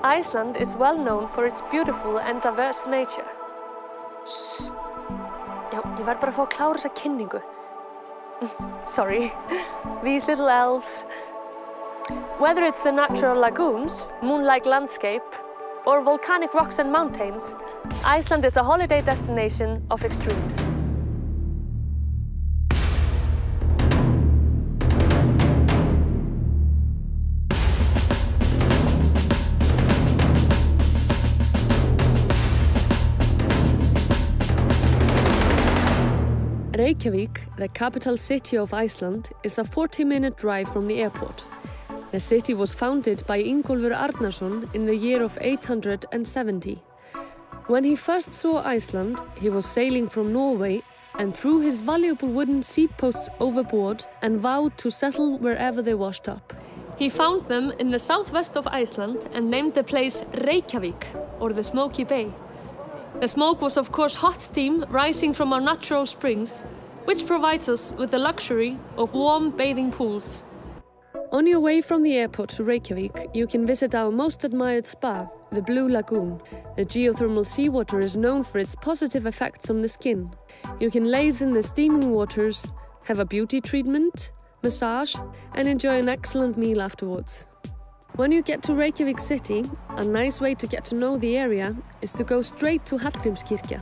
Iceland is well known for its beautiful and diverse nature. Shh. Já, ég verð bara að fá að klára þessa kynningu. Sorry. These little elves. Whether it's the natural lagoons, moon-like landscape, or volcanic rocks and mountains, Iceland is a holiday destination of extremes. Reykjavik, the capital city of Iceland, is a 40-minute drive from the airport. The city was founded by Ingólfur Arnarson in the year of 870. When he first saw Iceland, he was sailing from Norway and threw his valuable wooden seat posts overboard and vowed to settle wherever they washed up. He found them in the southwest of Iceland and named the place Reykjavik, or the Smoky Bay. The smoke was of course hot steam rising from our natural springs, which provides us with the luxury of warm bathing pools. On your way from the airport to Reykjavik, you can visit our most admired spa, the Blue Lagoon. The geothermal seawater is known for its positive effects on the skin. You can laze in the steaming waters, have a beauty treatment, massage, and enjoy an excellent meal afterwards. When you get to Reykjavik city, a nice way to get to know the area is to go straight to Hallgrímskirkja,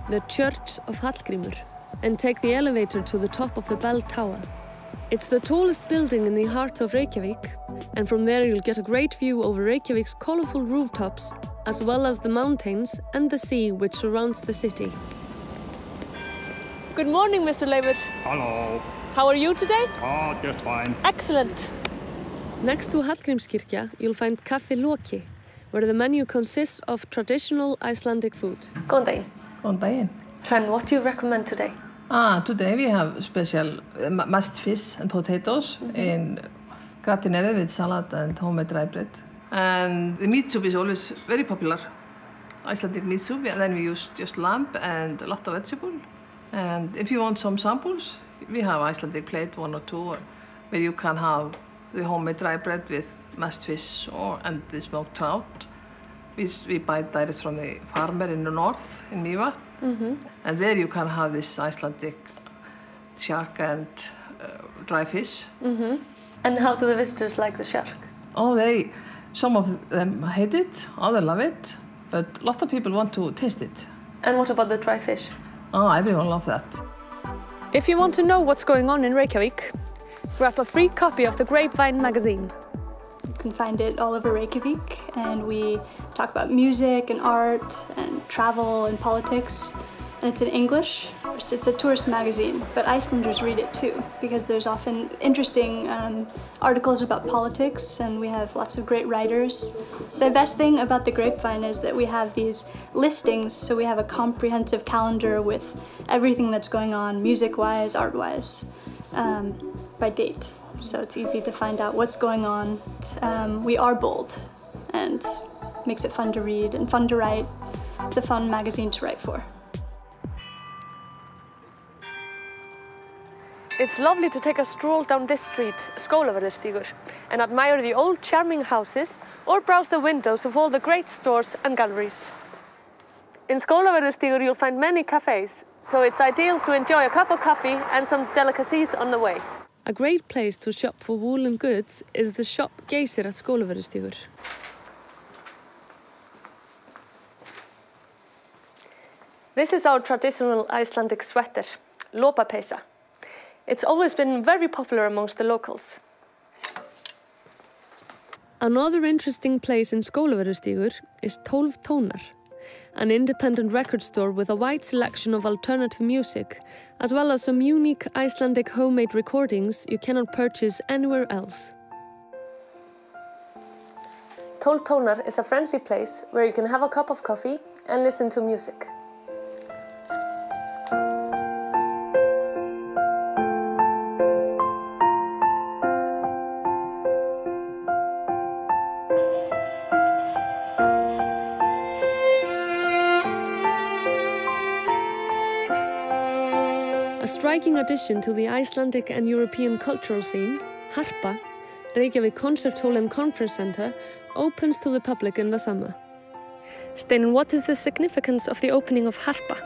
the Church of Hallgrímur, and take the elevator to the top of the bell tower. It's the tallest building in the heart of Reykjavik, and from there you'll get a great view over Reykjavik's colourful rooftops, as well as the mountains and the sea which surrounds the city. Good morning, Mr. Leifur. Hello. How are you today? Oh, just fine. Excellent. Next to Hallgrímskirkja, you'll find Kaffi Loki, where the menu consists of traditional Icelandic food. Góðan daginn. Góðan daginn. Hrönn, what do you recommend today? Today we have special mashed fish and potatoes in gratinere with salad and homemade dry bread. And the meat soup is always very popular. Icelandic meat soup, and then we use just lamb and a lot of vegetable. And if you want some samples, we have Icelandic plate, 1 or 2, where you can have the homemade dry bread with mashed fish and the smoked trout. We buy it direct from the farmer in the north, in Mývatn. And there you can have this Icelandic shark and dry fish. And how do the visitors like the shark? Oh, some of them hate it, others love it, but a lot of people want to taste it. And what about the dry fish? Oh, everyone loves that. If you want to know what's going on in Reykjavik, grab a free copy of the Grapevine magazine. You can find it all over Reykjavik, and we talk about music and art and travel and politics. And it's in English. It's a tourist magazine, but Icelanders read it too, because there's often interesting articles about politics, and we have lots of great writers. The best thing about the Grapevine is that we have these listings, so we have a comprehensive calendar with everything that's going on, music-wise, art-wise, by date. So it's easy to find out what's going on. We are bold, and makes it fun to read and fun to write. It's a fun magazine to write for. It's lovely to take a stroll down this street, Skólavörðustígur, and admire the old charming houses or browse the windows of all the great stores and galleries. In Skólavörðustígur you'll find many cafes, so it's ideal to enjoy a cup of coffee and some delicacies on the way. A great place to shop for woolen goods is the shop Geysir at Skólavörðustígur. This is our traditional Icelandic sweater, lopapeysa. It's always been very popular amongst the locals. Another interesting place in Skólavörðustígur is 12 Tónar, an independent record store with a wide selection of alternative music, as well as some unique Icelandic homemade recordings you cannot purchase anywhere else. 12 Tónar is a friendly place where you can have a cup of coffee and listen to music. A striking addition to the Icelandic and European cultural scene, Harpa, Reykjavik Concert Hall and Conference Centre, opens to the public in the summer. Steinunn, what is the significance of the opening of Harpa?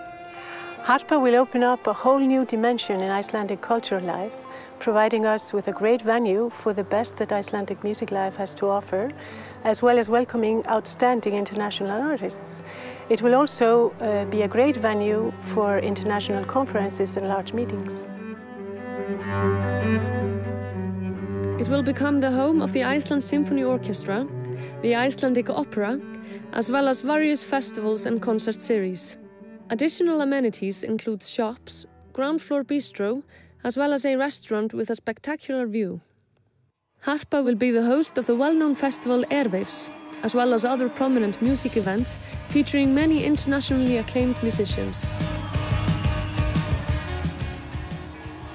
Harpa will open up a whole new dimension in Icelandic cultural life, providing us with a great venue for the best that Icelandic music life has to offer, as well as welcoming outstanding international artists. It will also be a great venue for international conferences and large meetings. It will become the home of the Iceland Symphony Orchestra, the Icelandic Opera, as well as various festivals and concert series. Additional amenities include shops, ground floor bistro, as well as a restaurant with a spectacular view. Harpa will be the host of the well-known festival Airwaves, as well as other prominent music events featuring many internationally acclaimed musicians.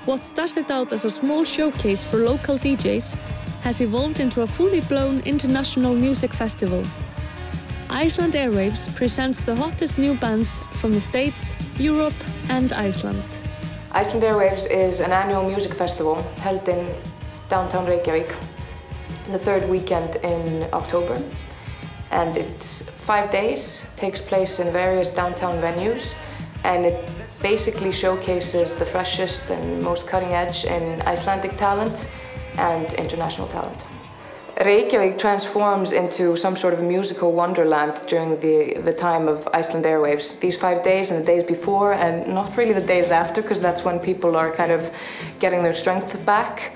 What started out as a small showcase for local DJs has evolved into a fully blown international music festival. Iceland Airwaves presents the hottest new bands from the States, Europe and Iceland. Iceland Airwaves is an annual music festival held in downtown Reykjavik the third weekend in October. And it's 5 days, takes place in various downtown venues, and it basically showcases the freshest and most cutting edge in Icelandic talent and international talent. Reykjavik transforms into some sort of musical wonderland during the time of Iceland Airwaves. These 5 days and the days before, and not really the days after, because that's when people are kind of getting their strength back.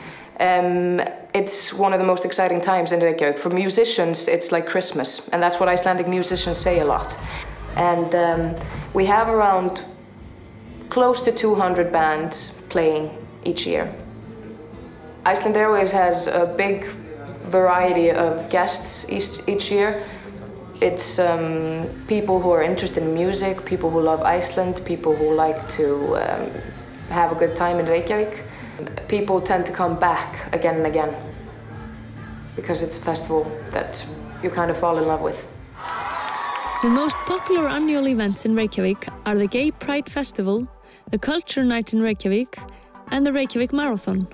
It's one of the most exciting times in Reykjavik. For musicians, it's like Christmas, and that's what Icelandic musicians say a lot. And we have around close to 200 bands playing each year. Iceland Airwaves has a big variety of guests each year. It's people who are interested in music, people who love Iceland, people who like to have a good time in Reykjavik. People tend to come back again and again because it's a festival that you kind of fall in love with. The most popular annual events in Reykjavik are the Gay Pride Festival, the Culture Night in Reykjavik, and the Reykjavik Marathon.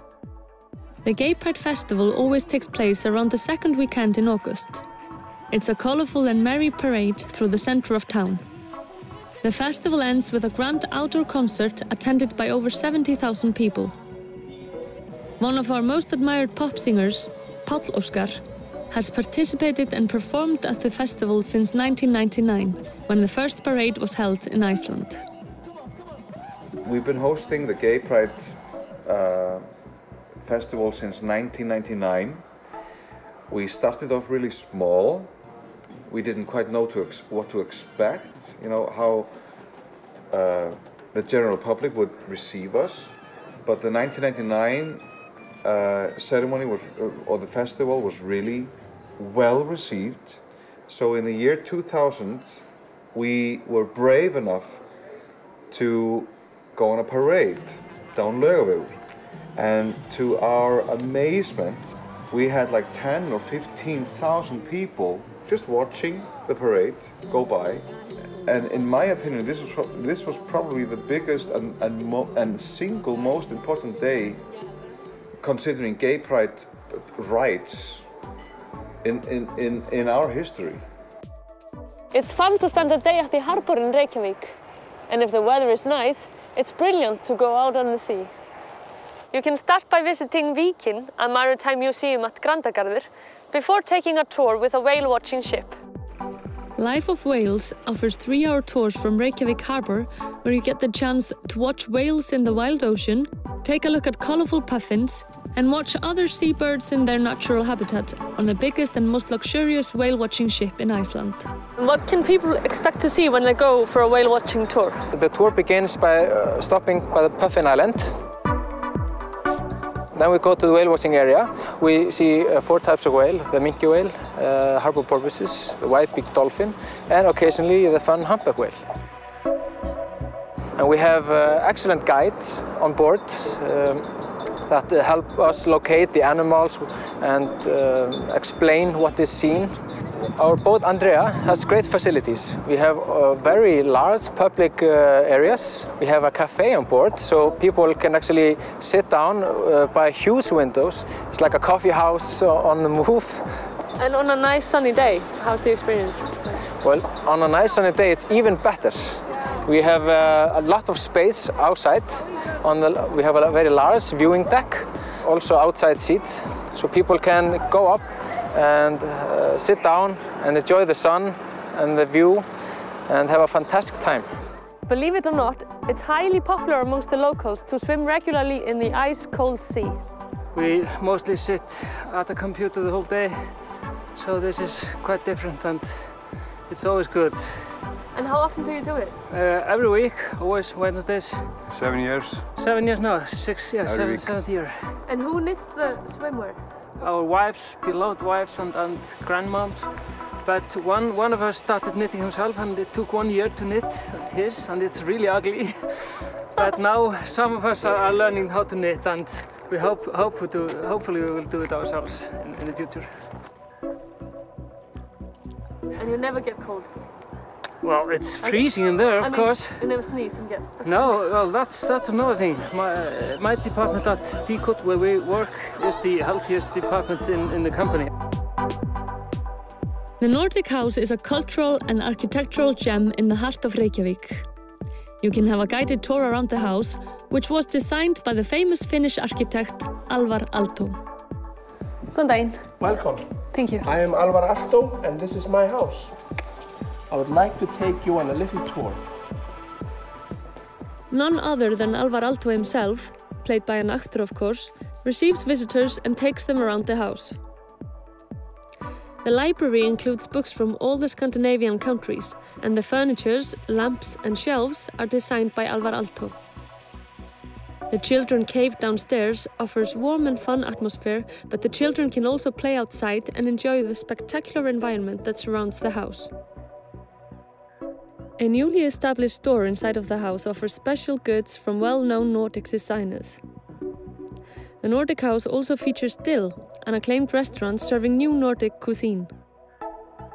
The Gay Pride Festival always takes place around the second weekend in August. It's a colourful and merry parade through the centre of town. The festival ends with a grand outdoor concert attended by over 70,000 people. One of our most admired pop singers, Páll Óskar, has participated and performed at the festival since 1999, when the first parade was held in Iceland. We've been hosting the Gay Pride Festival since 1999. We started off really small. We didn't quite know what to expect, you know, how the general public would receive us. But the 1999 ceremony or the festival was really well received. So in the year 2000, we were brave enough to go on a parade down Reykjavík. And to our amazement, we had like 10 or 15,000 people just watching the parade go by. And in my opinion, this was probably the biggest and single most important day considering gay pride rights in our history. It's fun to spend a day at the harbour in Reykjavik. And if the weather is nice, it's brilliant to go out on the sea. You can start by visiting Víkin, a maritime museum at Grandagarður, before taking a tour with a whale-watching ship. Life of Whales offers 3-hour tours from Reykjavik Harbour, where you get the chance to watch whales in the wild ocean, take a look at colourful puffins, and watch other seabirds in their natural habitat on the biggest and most luxurious whale-watching ship in Iceland. What can people expect to see when they go for a whale-watching tour? The tour begins by stopping by the Puffin Island. Then we go to the whale-watching area. We see 4 types of whale: the minke whale, harbour porpoises, the white-beaked dolphin, and occasionally the fun humpback whale. And we have excellent guides on board that help us locate the animals and explain what is seen. Our boat Andrea has great facilities. We have very large public areas. We have a cafe on board, so people can actually sit down by huge windows. It's like a coffee house on the move. And on a nice sunny day, how's the experience? Well, on a nice sunny day, it's even better. We have a lot of space outside. We have a very large viewing deck, also outside seats, so people can go up and sit down and enjoy the sun and the view and have a fantastic time. Believe it or not, it's highly popular amongst the locals to swim regularly in the ice-cold sea. We mostly sit at a computer the whole day, so this is quite different and it's always good. And how often do you do it? Every week, always Wednesdays. 7 years. 7 years, no, 6, yeah, seventh year. And who knits the swimwear? Our wives, beloved wives and grandmoms. But one of us started knitting himself and it took 1 year to knit his and it's really ugly. But now some of us are learning how to knit and we hopefully we will do it ourselves in the future. And you never get cold? Well, it's freezing in there, of course. You never sneeze and get... No, well, that's another thing. My department at Decode, where we work, is the healthiest department in the company. The Nordic House is a cultural and architectural gem in the heart of Reykjavik. You can have a guided tour around the house, which was designed by the famous Finnish architect Alvar Aalto. Góðan daginn. Welcome. Thank you. I am Alvar Aalto and this is my house. I would like to take you on a little tour. None other than Alvar Aalto himself, played by an actor of course, receives visitors and takes them around the house. The library includes books from all the Scandinavian countries, and the furnitures, lamps and shelves are designed by Alvar Aalto. The children cave downstairs offers warm and fun atmosphere, but the children can also play outside and enjoy the spectacular environment that surrounds the house. A newly established store inside of the house offers special goods from well-known Nordic designers. The Nordic House also features Dill, an acclaimed restaurant serving new Nordic cuisine.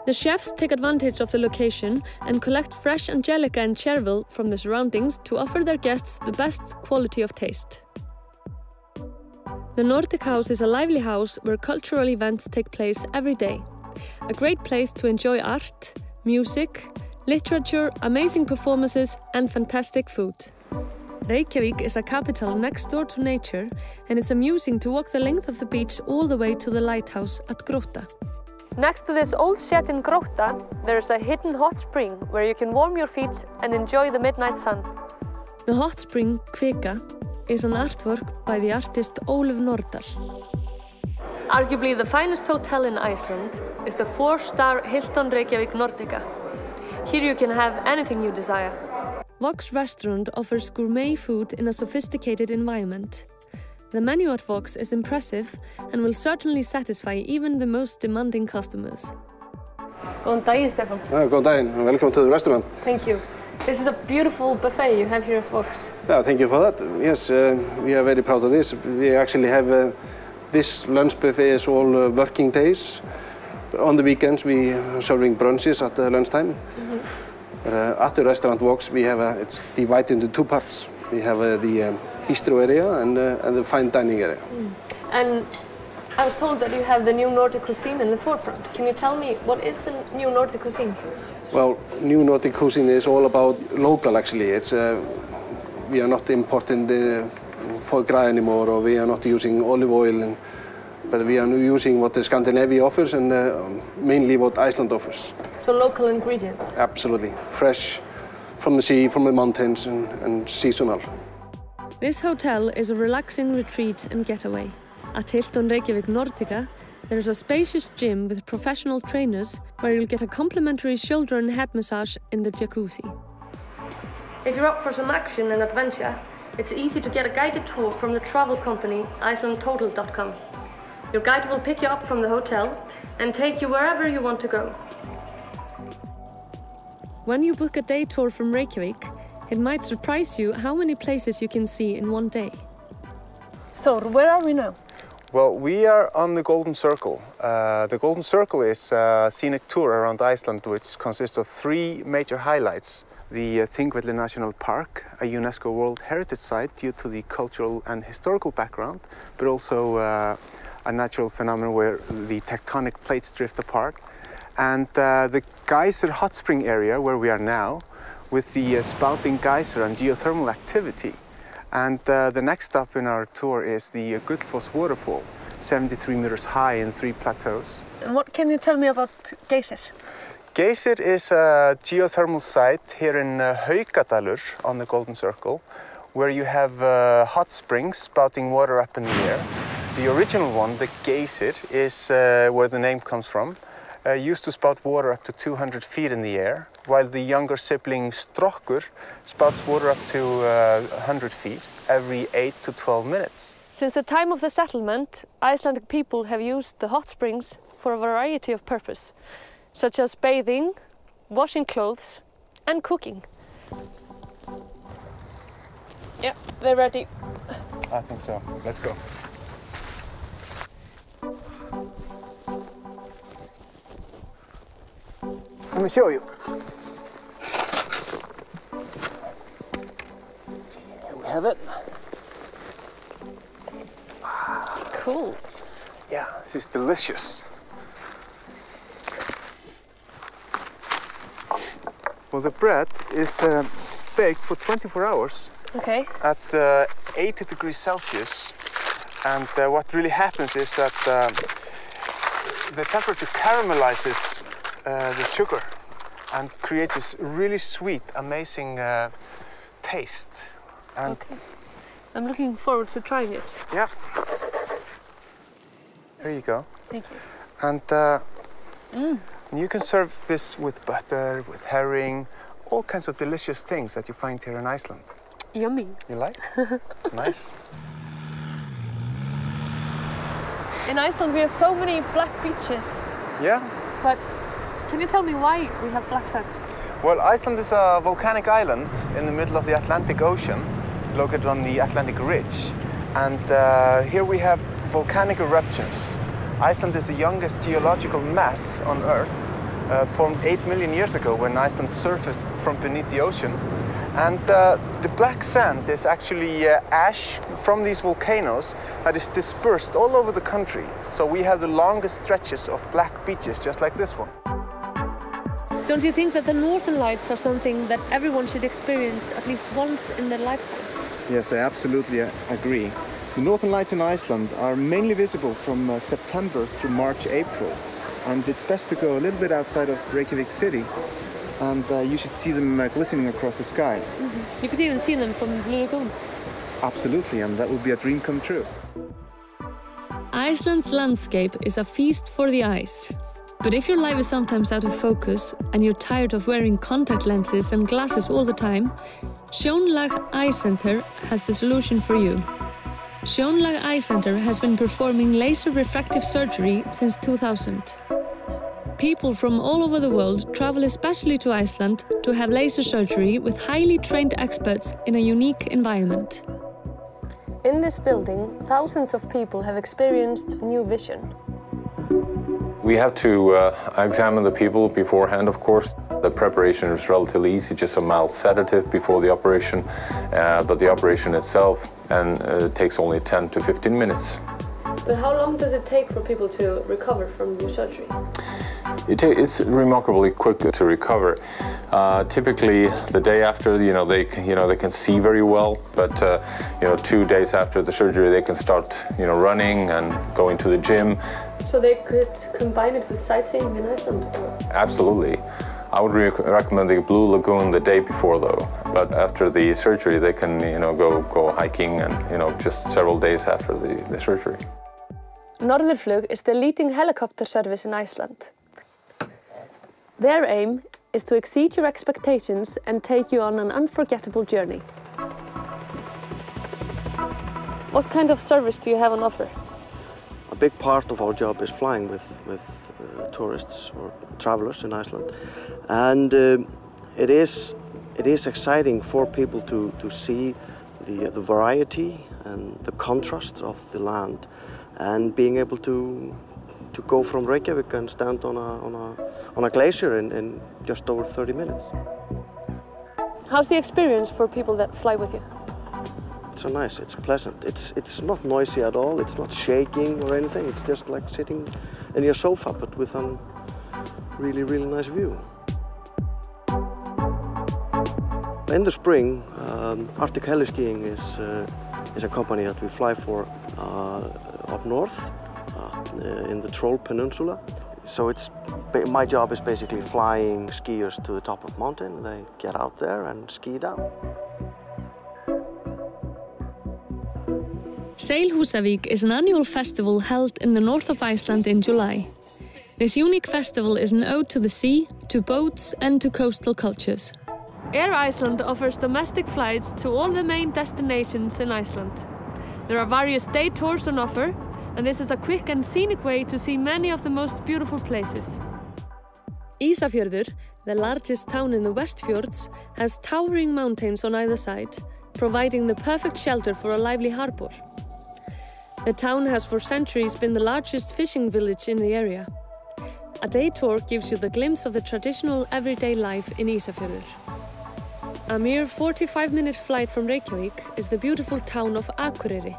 The chefs take advantage of the location and collect fresh angelica and chervil from the surroundings to offer their guests the best quality of taste. The Nordic House is a lively house where cultural events take place every day. A great place to enjoy art, music, literature, amazing performances and fantastic food. Reykjavik is a capital next door to nature and it's amusing to walk the length of the beach all the way to the lighthouse at Grótta. Next to this old shed in Grótta, there is a hidden hot spring where you can warm your feet and enjoy the midnight sun. The hot spring, Kvika, is an artwork by the artist Ólöf Nordal. Arguably the finest hotel in Iceland is the 4-star Hilton Reykjavik Nordica. Here you can have anything you desire. Vox restaurant offers gourmet food in a sophisticated environment. The menu at Vox is impressive and will certainly satisfy even the most demanding customers. Góðan daginn, Stefán. Góðan daginn, and welcome to the restaurant. Thank you. This is a beautiful buffet you have here at Vox. Yeah, thank you for that. Yes, we are very proud of this. We actually have this lunch buffet is all working days. On the weekends we are serving brunches at lunchtime. At the restaurant Vox we have it's divided into two parts. We have the bistro area and the fine dining area. And I was told that you have the new Nordic cuisine in the forefront. Can you tell me what is the new Nordic cuisine? Well, new Nordic cuisine is all about local actually. It's we are not importing the foie gras anymore, or we are not using olive oil, but we are using what the Scandinavia offers and mainly what Iceland offers. So local ingredients? Absolutely. Fresh from the sea, from the mountains and seasonal. This hotel is a relaxing retreat and getaway. At Hilton Reykjavik Nordica, there is a spacious gym with professional trainers where you'll get a complimentary shoulder and head massage in the jacuzzi. If you're up for some action and adventure, it's easy to get a guided tour from the travel company Icelandtotal.com. Your guide will pick you up from the hotel and take you wherever you want to go. When you book a day tour from Reykjavik, it might surprise you how many places you can see in one day. Thor, where are we now? Well, we are on the Golden Circle. The Golden Circle is a scenic tour around Iceland which consists of 3 major highlights. The Thingvellir National Park, a UNESCO World Heritage Site due to the cultural and historical background, but also a natural phenomenon where the tectonic plates drift apart. And the geyser hot spring area where we are now, with the spouting geyser and geothermal activity. And the next stop in our tour is the Gullfoss waterfall, 73 meters high in 3 plateaus. And what can you tell me about Geysir? Geysir is a geothermal site here in Haukadalur on the Golden Circle, where you have hot springs spouting water up in the air. The original one, the Geysir, is where the name comes from, used to spout water up to 200 feet in the air, while the younger sibling Strokkur spouts water up to 100 feet every 8 to 12 minutes. Since the time of the settlement, Icelandic people have used the hot springs for a variety of purpose, such as bathing, washing clothes, and cooking. Yeah, they're ready. I think so. Let's go. Let me show you. Here we have it. Cool. Yeah, this is delicious. Well, the bread is baked for 24 hours. Okay. At 80 degrees Celsius. And what really happens is that the temperature caramelizes the sugar and creates this really sweet, amazing taste. And okay. I'm looking forward to trying it. Yeah. Here you go. Thank you. And you can serve this with butter, with herring, all kinds of delicious things that you find here in Iceland. Yummy. You like? Nice. In Iceland we have so many black beaches. Yeah. But can you tell me why we have black sand? Well, Iceland is a volcanic island in the middle of the Atlantic Ocean, located on the Atlantic Ridge. And here we have volcanic eruptions. Iceland is the youngest geological mass on Earth, formed 8 million years ago when Iceland surfaced from beneath the ocean. And the black sand is actually ash from these volcanoes that is dispersed all over the country. So we have the longest stretches of black beaches, just like this one. Don't you think that the Northern Lights are something that everyone should experience at least once in their lifetime? Yes, I absolutely agree. The Northern Lights in Iceland are mainly visible from September through March, April. And it's best to go a little bit outside of Reykjavik city, and you should see them glistening across the sky. You could even see them from Blue Lagoon. Absolutely, and that would be a dream come true. Iceland's landscape is a feast for the eyes. But if your life is sometimes out of focus and you're tired of wearing contact lenses and glasses all the time, Sjónlag Eye Center has the solution for you. Sjónlag Eye Center has been performing laser refractive surgery since 2000. People from all over the world travel especially to Iceland to have laser surgery with highly trained experts in a unique environment. In this building, thousands of people have experienced new vision. We have to examine the people beforehand, of course. The preparation is relatively easy, just a mild sedative before the operation, but the operation itself takes only 10 to 15 minutes. But how long does it take for people to recover from new surgery? It's remarkably quick to recover. Typically, the day after, they can see very well, but 2 days after the surgery, they can start, running and going to the gym. So they could combine it with sightseeing in Iceland? Absolutely. I would recommend the Blue Lagoon the day before, though. But after the surgery, they can, go hiking and, just several days after the surgery. Norðurflug is the leading helicopter service in Iceland. Their aim is to exceed your expectations and take you on an unforgettable journey. What kind of service do you have on offer? A big part of our job is flying with tourists or travelers in Iceland, and it is exciting for people to see the variety and the contrasts of the land, and being able to go from Reykjavik and stand on a glacier in just over 30 minutes. How's the experience for people that fly with you? so nice. It's pleasant. It's not noisy at all. It's not shaking or anything. It's just like sitting in your sofa, but with a really, really nice view. In the spring, Arctic heli-skiing is a company that we fly for up north in the Troll Peninsula. So my job is basically flying skiers to the top of the mountain. They get out there and ski down. Reykjavík is an annual festival held in the north of Iceland in July. This unique festival is an ode to the sea, to boats and to coastal cultures. Air Iceland offers domestic flights to all the main destinations in Iceland. There are various day tours on offer, and this is a quick and scenic way to see many of the most beautiful places. Ísafjörður, the largest town in the Westfjords, has towering mountains on either side, providing the perfect shelter for a lively harbour. The town has for centuries been the largest fishing village in the area. A day tour gives you the glimpse of the traditional everyday life in Ísafjörður. A mere 45-minute flight from Reykjavik is the beautiful town of Akureyri.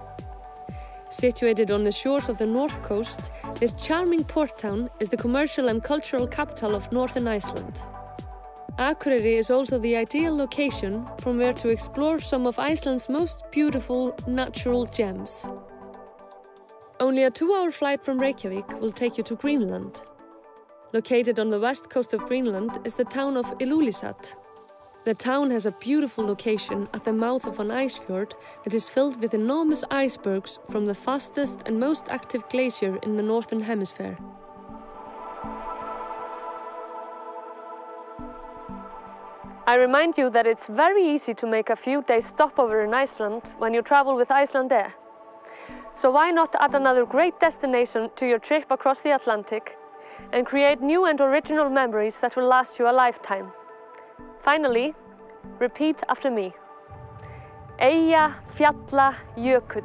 Situated on the shores of the north coast, this charming port town is the commercial and cultural capital of northern Iceland. Akureyri is also the ideal location from where to explore some of Iceland's most beautiful natural gems. Only a 2-hour flight from Reykjavik will take you to Greenland. Located on the west coast of Greenland is the town of Ilulissat. The town has a beautiful location at the mouth of an ice fjord that is filled with enormous icebergs from the fastest and most active glacier in the northern hemisphere. I remind you that it's very easy to make a few days stopover in Iceland when you travel with Icelandair. So why not add another great destination to your trip across the Atlantic and create new and original memories that will last you a lifetime? Finally, repeat after me. Eyja, fjalla, jökull.